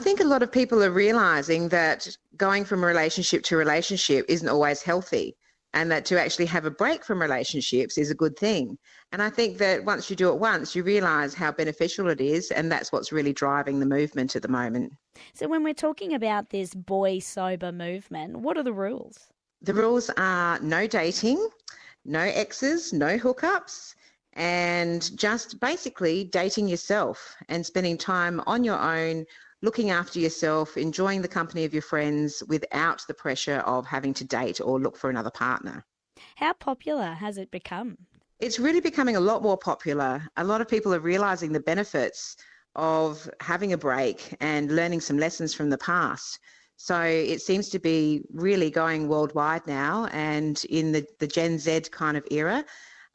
think a lot of people are realising that going from relationship to relationship isn't always healthy, and that to actually have a break from relationships is a good thing. And I think that once you do it once, you realise how beneficial it is, and that's what's really driving the movement at the moment. So when we're talking about this boy sober movement, what are the rules? The rules are no dating, no exes, no hookups, and just basically dating yourself and spending time on your own, looking after yourself, enjoying the company of your friends without the pressure of having to date or look for another partner. How popular has it become? It's really becoming a lot more popular. A lot of people are realising the benefits of having a break and learning some lessons from the past. So it seems to be really going worldwide now, and in the Gen Z kind of era,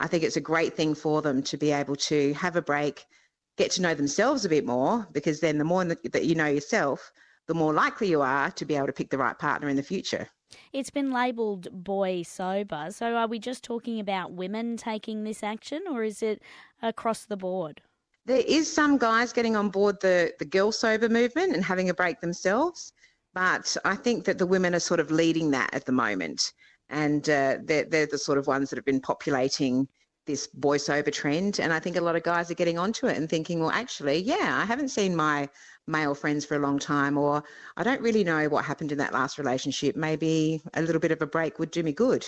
I think it's a great thing for them to be able to have a break, get to know themselves a bit more, because then the more that you know yourself, the more likely you are to be able to pick the right partner in the future. It's been labelled boy sober. So are we just talking about women taking this action, or is it across the board? There is some guys getting on board the girl sober movement and having a break themselves, but I think that the women are sort of leading that at the moment. And they're the sort of ones that have been populating this boy sober trend. And I think a lot of guys are getting onto it and thinking, well, actually, yeah, I haven't seen my male friends for a long time, or I don't really know what happened in that last relationship. Maybe a little bit of a break would do me good.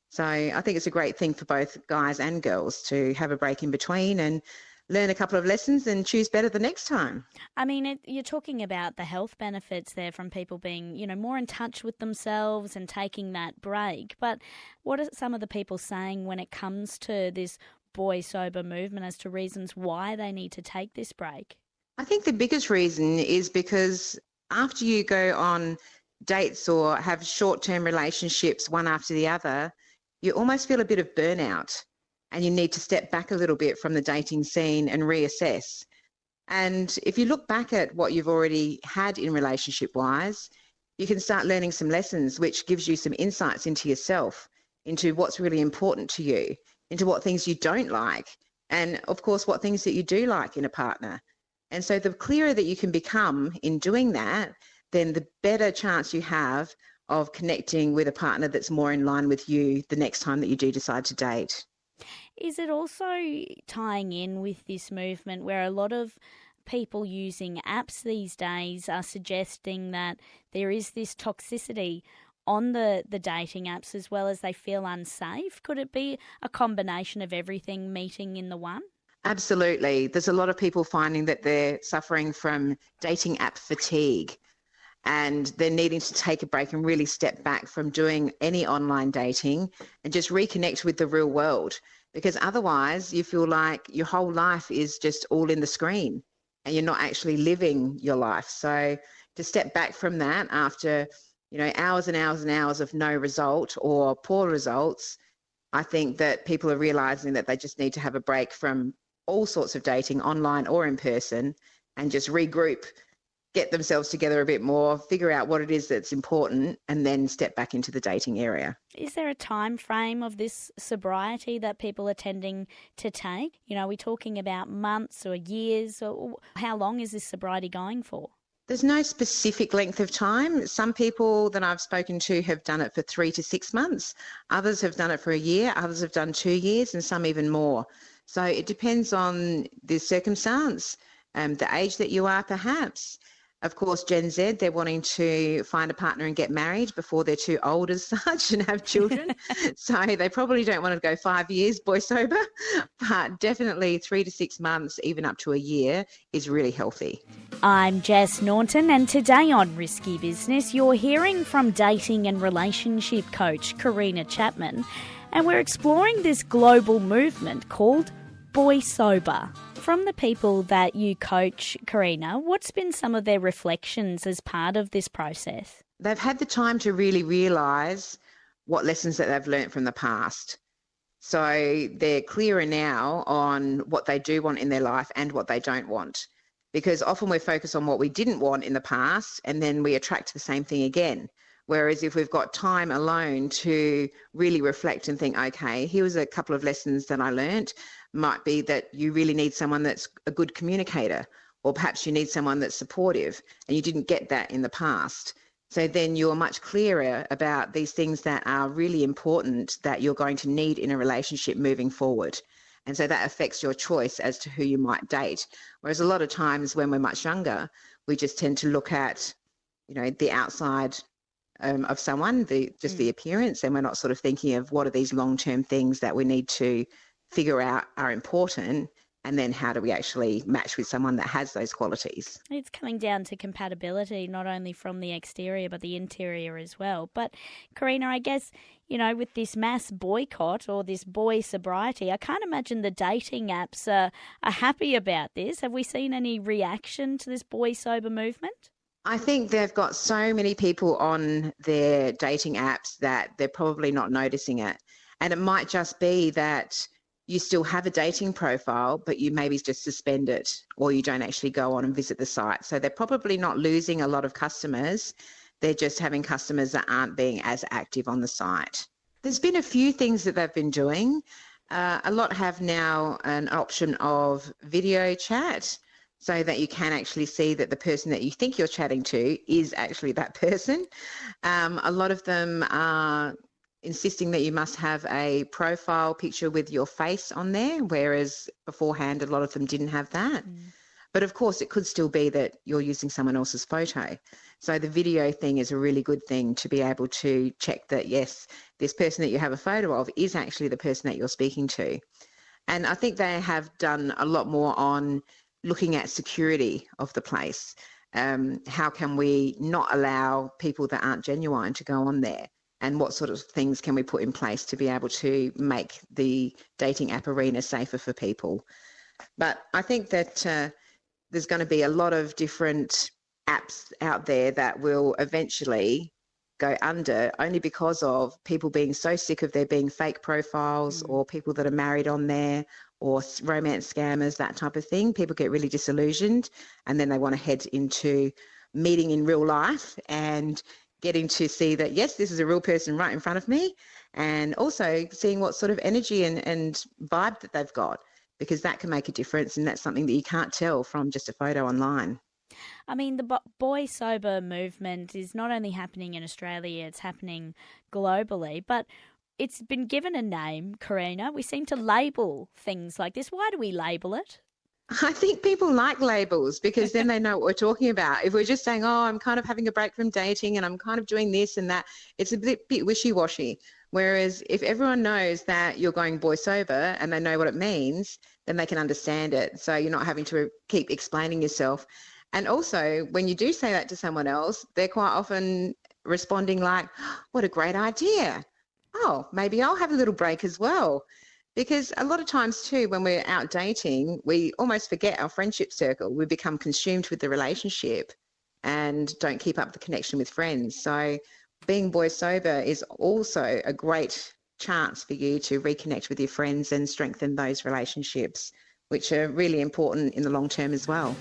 So I think it's a great thing for both guys and girls to have a break in between and learn a couple of lessons and choose better the next time. I mean, you're talking about the health benefits there from people being, more in touch with themselves and taking that break. But what are some of the people saying when it comes to this boy sober movement as to reasons why they need to take this break? I think the biggest reason is because after you go on dates or have short-term relationships one after the other, you almost feel a bit of burnout, and you need to step back a little bit from the dating scene and reassess. And if you look back at what you've already had in relationship-wise, you can start learning some lessons, which gives you some insights into yourself, into what's really important to you, into what things you don't like, and of course, what things that you do like in a partner. And so the clearer that you can become in doing that, then the better chance you have of connecting with a partner that's more in line with you the next time that you do decide to date. Is it also tying in with this movement where a lot of people using apps these days are suggesting that there is this toxicity on the dating apps as well as they feel unsafe? Could it be a combination of everything meeting in the one? Absolutely. There's a lot of people finding that they're suffering from dating app fatigue, and they're needing to take a break and really step back from doing any online dating and just reconnect with the real world, because otherwise you feel like your whole life is just all in the screen and you're not actually living your life. So to step back from that after, hours and hours and hours of no result or poor results, I think that people are realising that they just need to have a break from all sorts of dating, online or in person, and just regroup, get themselves together a bit more, figure out what it is that's important, and then step back into the dating area. Is there a time frame of this sobriety that people are tending to take? Are we talking about months or years, or how long is this sobriety going for? There's no specific length of time. Some people that I've spoken to have done it for 3 to 6 months. Others have done it for a year. Others have done 2 years, and some even more. So it depends on the circumstance, the age that you are perhaps. Of course, Gen Z, they're wanting to find a partner and get married before they're too old as such and have children. So they probably don't want to go 5 years boy sober, but definitely 3 to 6 months, even up to a year, is really healthy. I'm Jess Norton, and today on Risky Business, you're hearing from dating and relationship coach Karina Chapman, and we're exploring this global movement called Boy Sober. From the people that you coach, Karina, what's been some of their reflections as part of this process? They've had the time to really realise what lessons that they've learnt from the past. So they're clearer now on what they do want in their life and what they don't want. Because often we're focused on what we didn't want in the past, and then we attract the same thing again. Whereas if we've got time alone to really reflect and think, okay, here was a couple of lessons that I learnt, might be that you really need someone that's a good communicator, or perhaps you need someone that's supportive and you didn't get that in the past. So then you're much clearer about these things that are really important that you're going to need in a relationship moving forward. And so that affects your choice as to who you might date. Whereas a lot of times when we're much younger, we just tend to look at, the outside of someone, just the appearance, and we're not sort of thinking of what are these long-term things that we need to figure out are important, and then how do we actually match with someone that has those qualities. It's coming down to compatibility, not only from the exterior, but the interior as well. But, Karina, I guess, with this mass boycott or this boy sobriety, I can't imagine the dating apps are happy about this. Have we seen any reaction to this boy sober movement? I think they've got so many people on their dating apps that they're probably not noticing it. And it might just be that you still have a dating profile, but you maybe just suspend it, or you don't actually go on and visit the site. So they're probably not losing a lot of customers. They're just having customers that aren't being as active on the site. There's been a few things that they've been doing. A lot have now an option of video chat, so that you can actually see that the person that you think you're chatting to is actually that person. A lot of them are insisting that you must have a profile picture with your face on there, whereas beforehand a lot of them didn't have that. But of course it could still be that you're using someone else's photo. So the video thing is a really good thing to be able to check that, yes, this person that you have a photo of is actually the person that you're speaking to. And I think they have done a lot more on looking at security of the place. How can we not allow people that aren't genuine to go on there? And what sort of things can we put in place to be able to make the dating app arena safer for people? But I think that there's going to be a lot of different apps out there that will eventually go under, only because of people being so sick of there being fake profiles or people that are married on there, or romance scammers, that type of thing. People get really disillusioned, and then they want to head into meeting in real life and getting to see that, yes, this is a real person right in front of me, and also seeing what sort of energy and vibe that they've got, because that can make a difference, and that's something that you can't tell from just a photo online. I mean, the boy sober movement is not only happening in Australia, it's happening globally, but it's been given a name, Karina. We seem to label things like this. Why do we label it? I think people like labels because then they know what we're talking about. If we're just saying, oh, I'm kind of having a break from dating and I'm kind of doing this and that, it's a bit wishy-washy. Whereas if everyone knows that you're going boy sober and they know what it means, then they can understand it. So you're not having to keep explaining yourself. And also, when you do say that to someone else, they're quite often responding like, oh, what a great idea. Oh, maybe I'll have a little break as well. Because a lot of times too, when we're out dating, we almost forget our friendship circle. We become consumed with the relationship and don't keep up the connection with friends. So being boy sober is also a great chance for you to reconnect with your friends and strengthen those relationships, which are really important in the long term as well.